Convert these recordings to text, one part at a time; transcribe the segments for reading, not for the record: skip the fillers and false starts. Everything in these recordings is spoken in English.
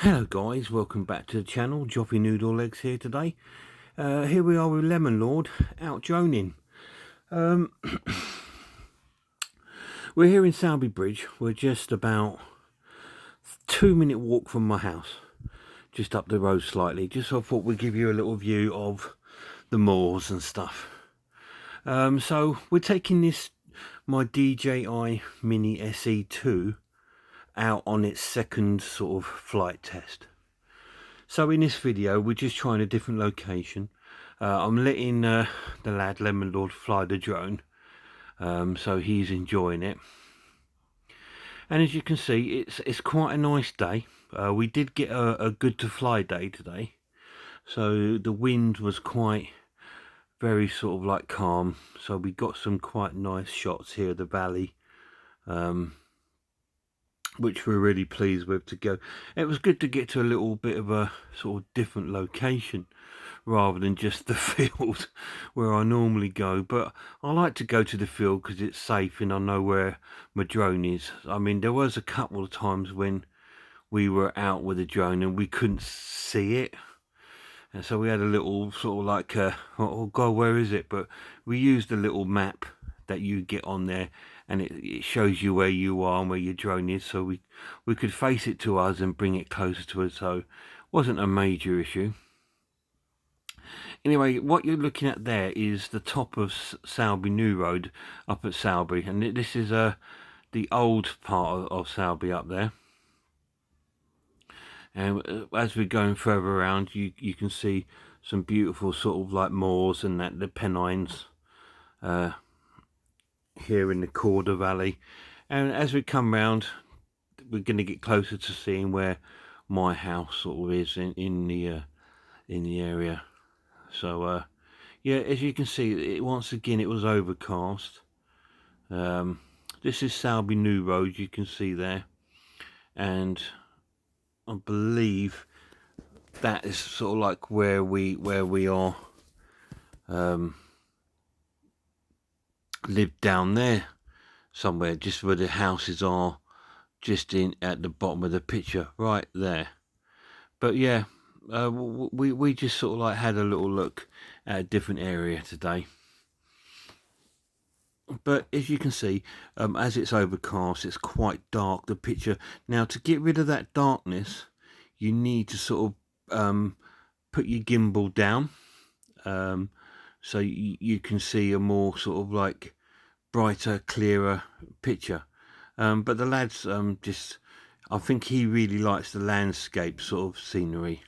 Hello guys, welcome back to the channel. Joppy Noodle Legs here today. Here we are with Lemon Lord out droning. Um, we're here in Sowerby Bridge. We're just about 2-minute walk from my house, just up the road slightly. Just so I thought we'd give you a little view of the moors and stuff. So we're taking my DJI Mini SE2 out on its second sort of flight test. So in this video we're just trying a different location. I'm letting the lad Lemon Lord fly the drone, so he's enjoying it. And as you can see, it's quite a nice day. We did get a good to fly day today, so the wind was quite very sort of like calm, so we got some quite nice shots here of the valley, which we're really pleased with to go. It was good to get to a little bit of a sort of different location rather than just the field where I normally go. But I like to go to the field because it's safe and I know where my drone is. I mean, there was a couple of times when we were out with a drone and we couldn't see it, and so we had a little sort of like oh god, where is it? But we used a little map that you get on there, and it shows you where you are and where your drone is, so we could face it to us and bring it closer to us, so it wasn't a major issue. Anyway, what you're looking at there is the top of Sowerby New Road up at Sowerby, and this is the old part of Sowerby up there. And as we're going further around, you can see some beautiful sort of like moors and that the Pennines here in the Calder Valley. And as we come round, we're going to get closer to seeing where my house sort of is in the area. So yeah, as you can see, once again it was overcast. This is Sowerby New Road, you can see there, and I believe that is sort of like where we are live down there somewhere, just where the houses are, just in at the bottom of the picture right there. But yeah, we just sort of like had a little look at a different area today. But as you can see, as it's overcast, it's quite dark, the picture. Now, to get rid of that darkness, you need to sort of put your gimbal down, so you can see a more sort of like brighter, clearer picture. But the lad's I think he really likes the landscape sort of scenery,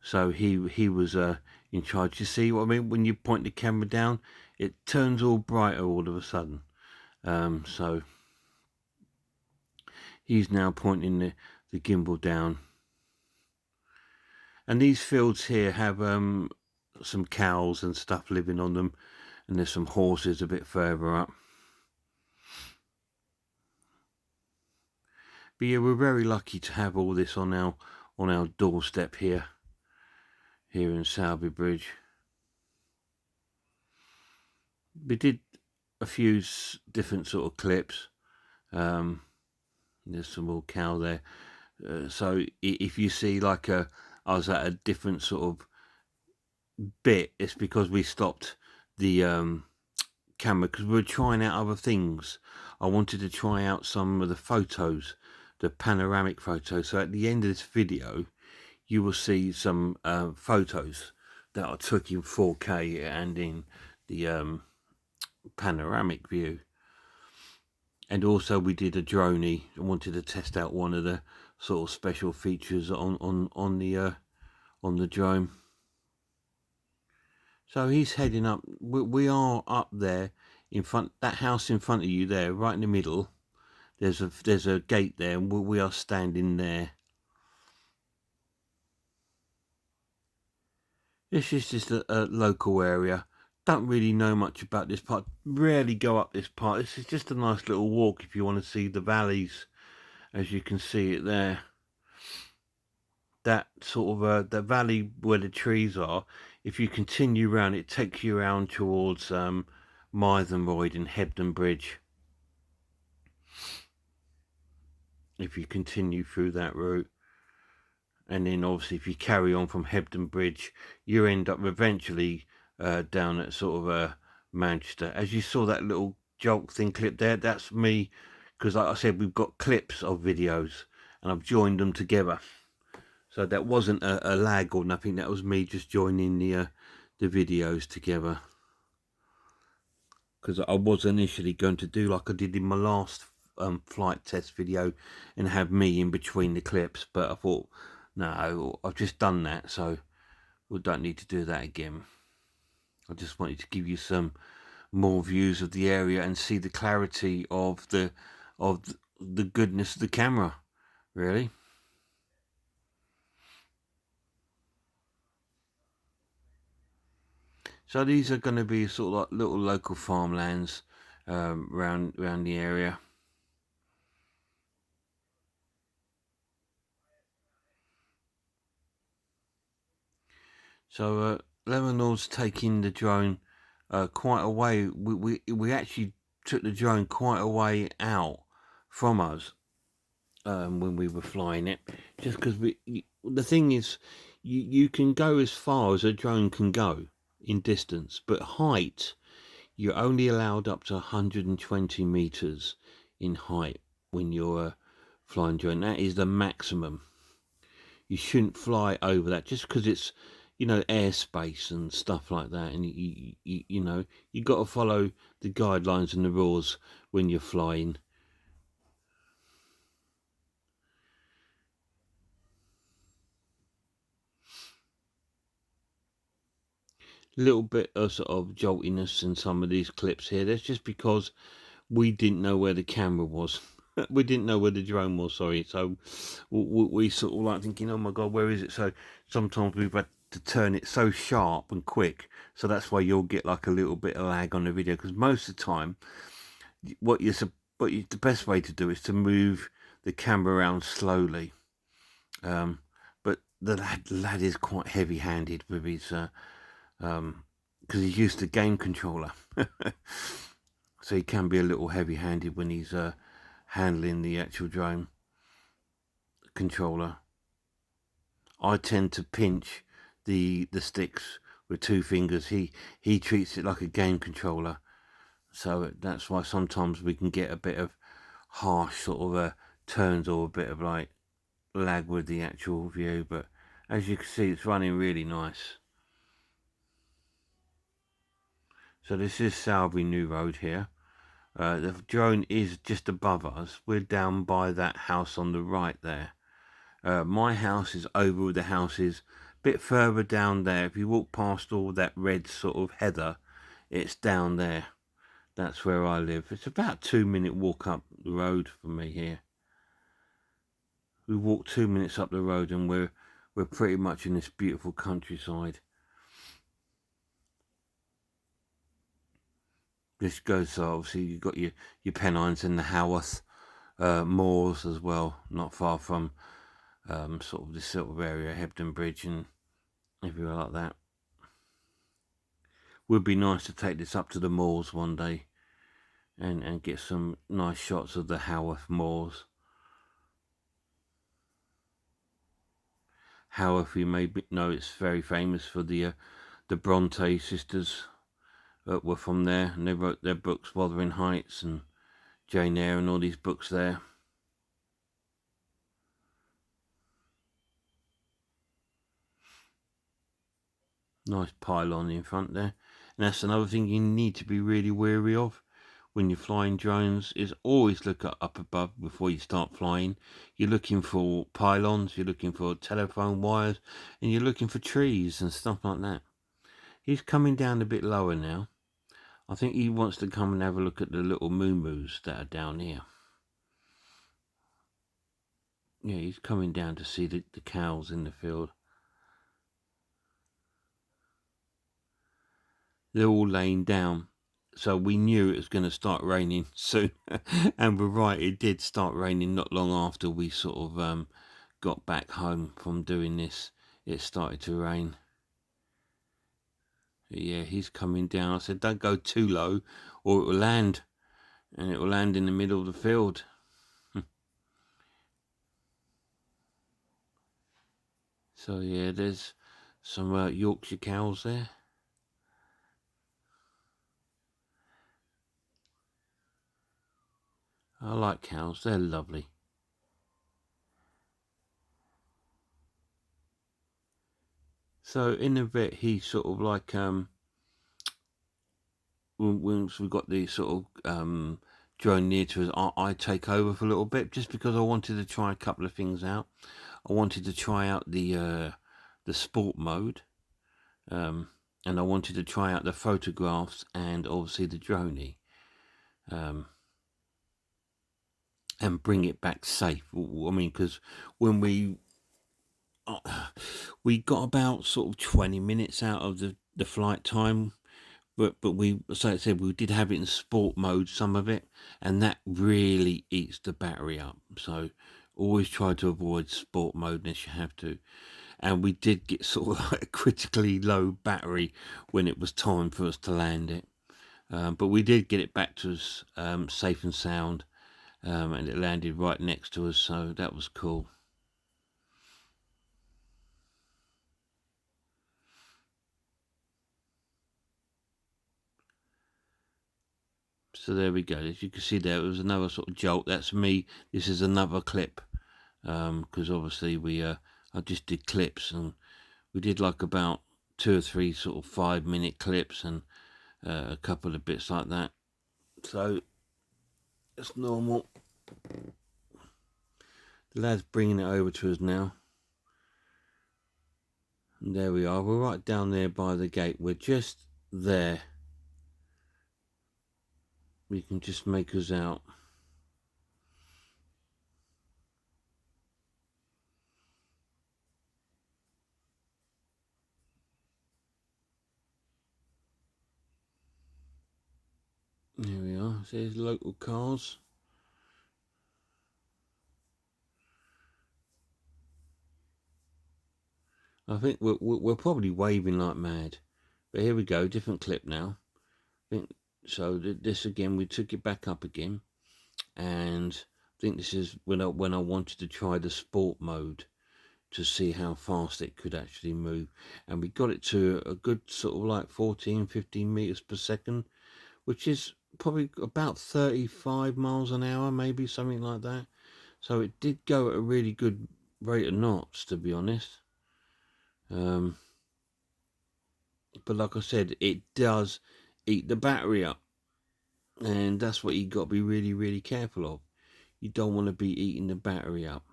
so he was in charge. You see what I mean? When you point the camera down, it turns all brighter all of a sudden. So he's now pointing the gimbal down. And these fields here have some cows and stuff living on them, and there's some horses a bit further up. But yeah, we're very lucky to have all this on our doorstep here in Sowerby Bridge. We did a few different sort of clips. There's some more cow there. So if you see like I was at a different sort of bit, it's because we stopped the camera because we were trying out other things. I wanted to try out some of the photos, the panoramic photos. So at the end of this video, you will see some photos that I took in 4K and in the panoramic view. And also we did a droney. I wanted to test out one of the sort of special features on the drone. So he's heading up. We are up there in front, that house in front of you there, right in the middle. There's a gate there, and we are standing there. This is just a local area. Don't really know much about this part. Rarely go up this part. This is just a nice little walk if you want to see the valleys, as you can see it there. That sort of the valley where the trees are. If you continue round, it takes you around towards Mytholmroyd and Hebden Bridge. If you continue through that route, and then obviously if you carry on from Hebden Bridge, you end up eventually down at sort of Manchester. As you saw that little jolt thing clip there, that's me, because like I said, we've got clips of videos and I've joined them together. So that wasn't a lag or nothing, that was me just joining the videos together. Because I was initially going to do like I did in my last flight test video and have me in between the clips, but I thought, no, I've just done that, so we don't need to do that again. I just wanted to give you some more views of the area and see the clarity of the goodness of the camera, really. So these are going to be sort of like little local farmlands around the area. So Lemonord's taking the drone quite a way. We actually took the drone quite a way out from us when we were flying it, just because the thing is, you can go as far as a drone can go in distance, but height, you're only allowed up to 120 meters in height when you're flying drone. That is the maximum. You shouldn't fly over that, just because it's, you know, airspace and stuff like that, and you know, you got to follow the guidelines and the rules when you're flying. Little bit of sort of joltiness in some of these clips here. That's just because we didn't know where the camera was. We didn't know where the drone was, sorry. So we sort of like thinking, oh my God, where is it? So sometimes we've had to turn it so sharp and quick. So that's why you'll get like a little bit of lag on the video. Because most of the time, the best way to do is to move the camera around slowly. But the lad is quite heavy-handed with his... because he's used to game controller. So he can be a little heavy-handed when he's handling the actual drone controller. I tend to pinch the sticks with 2 fingers. He treats it like a game controller, so that's why sometimes we can get a bit of harsh sort of turns or a bit of like lag with the actual view. But as you can see, it's running really nice. So this is Sowerby New Road here. The drone is just above us. We're down by that house on the right there. My house is over the houses a bit further down there. If you walk past all that red sort of heather, it's down there. That's where I live. It's about a 2-minute walk up the road from me here. We walk 2 minutes up the road and we're pretty much in this beautiful countryside. This goes, obviously, you've got your Pennines and the Haworth moors as well, not far from sort of this sort of area, Hebden Bridge and everywhere like that. Would be nice to take this up to the moors one day and get some nice shots of the Haworth moors. Haworth, you may know, it's very famous for the Bronte sisters. Were from there, and they wrote their books, Wuthering Heights and Jane Eyre and all these books there. Nice pylon in front there. And that's another thing you need to be really wary of when you're flying drones, is always look up above before you start flying. You're looking for pylons, you're looking for telephone wires, and you're looking for trees and stuff like that. He's coming down a bit lower now. I think he wants to come and have a look at the little moo-moos that are down here. Yeah, he's coming down to see the cows in the field. They're all laying down. So we knew it was going to start raining soon. And we're right, it did start raining not long after we sort of got back home from doing this. It started to rain. Yeah, he's coming down. I said, don't go too low or it will land. And it will land in the middle of the field. So yeah, there's some Yorkshire cows there. I like cows, they're lovely. So in a bit, he sort of like once we got the sort of drone near to us, I take over for a little bit just because I wanted to try a couple of things out. I wanted to try out the sport mode, and I wanted to try out the photographs and obviously the droney, and bring it back safe. I mean, because when we got about sort of 20 minutes out of the flight time, but we, so I said, we did have it in sport mode, some of it, and that really eats the battery up. So always try to avoid sport mode unless you have to. And we did get sort of like a critically low battery when it was time for us to land it. But we did get it back to us safe and sound, and it landed right next to us, so that was cool. So there we go. As you can see there, it was another sort of jolt. That's me. This is another clip, because obviously I just did clips, and we did like about 2 or 3 sort of 5-minute clips, and a couple of bits like that. So it's normal. The lad's bringing it over to us now. And there we are. We're right down there by the gate. We're just there. We can just make us out. There we are. There's local cars. I think we're probably waving like mad. But here we go, different clip now. I think so. This again, we took it back up again, and I think this is when I wanted to try the sport mode to see how fast it could actually move, and we got it to a good sort of like 14-15 meters per second, which is probably about 35 miles an hour, maybe something like that. So it did go at a really good rate of knots, to be honest. But like I said, it does eat the battery up, and that's what you got to be really, really careful of. You don't want to be eating the battery up.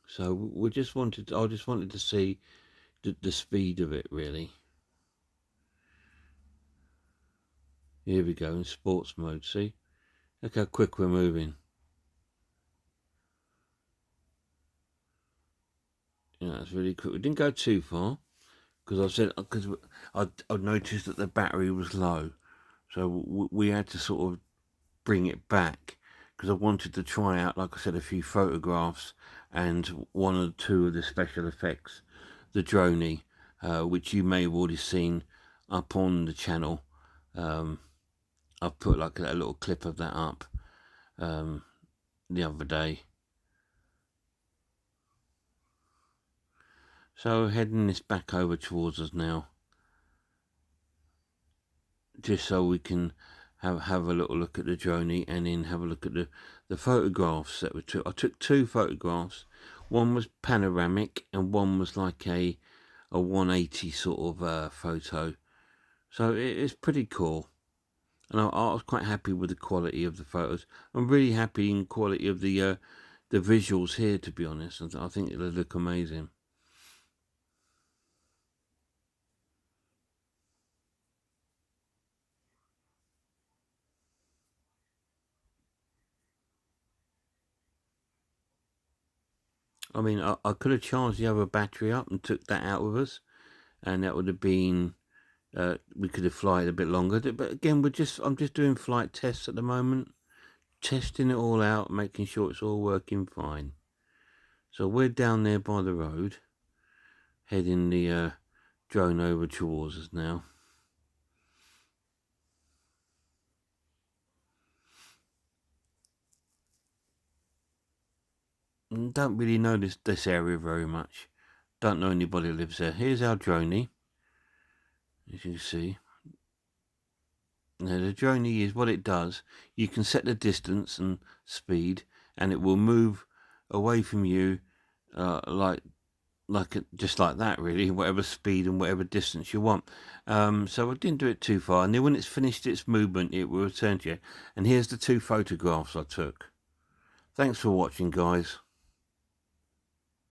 So I just wanted to see the speed of it, really. Here we go in sports mode. See, look how quick we're moving. Yeah, that's really quick. We didn't go too far because I noticed that the battery was low, so we had to sort of bring it back because I wanted to try out, like I said, a few photographs and 1 or 2 of the special effects, the droney, which you may have already seen up on the channel. I've put like a little clip of that up the other day. So heading this back over towards us now, just so we can have a little look at the droney and then have a look at the photographs that we took. I took 2 photographs. One was panoramic and one was like a 180 sort of photo. So it's pretty cool. And I was quite happy with the quality of the photos. I'm really happy in the quality of the visuals here, to be honest. And I think it'll look amazing. I mean, I could have charged the other battery up and took that out with us, and that would have been, we could have flied a bit longer. But again, I'm just doing flight tests at the moment, testing it all out, making sure it's all working fine. So we're down there by the road, heading the drone over towards us now. don't really know this area very much. Don't know anybody who lives there. Here's our droney, as you can see. Now the droney is what it does. You can set the distance and speed, and it will move away from you, just like that, really, whatever speed and whatever distance you want. So I didn't do it too far, and then when it's finished its movement, it will return to you. And here's the 2 photographs I took. Thanks for watching, guys.